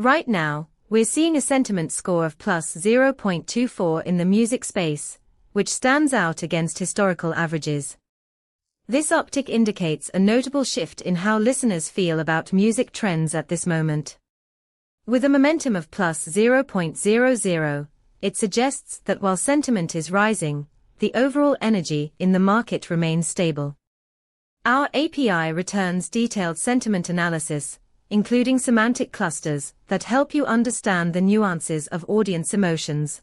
Right now, we're seeing a sentiment score of plus 0.24 in the music space, which stands out against historical averages. This uptick indicates a notable shift in how listeners feel about music trends at this moment. With a momentum of plus 0.00, it suggests that while sentiment is rising, the overall energy in the market remains stable. Our API returns detailed sentiment analysis, including semantic clusters that help you understand the nuances of audience emotions.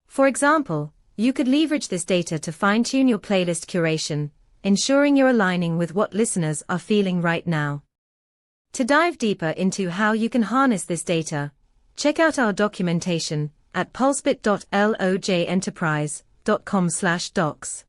For example, you could leverage this data to fine-tune your playlist curation, ensuring you're aligning with what listeners are feeling right now. To dive deeper into how you can harness this data, check out our documentation at pulsebit.lojenterprise.com/docs.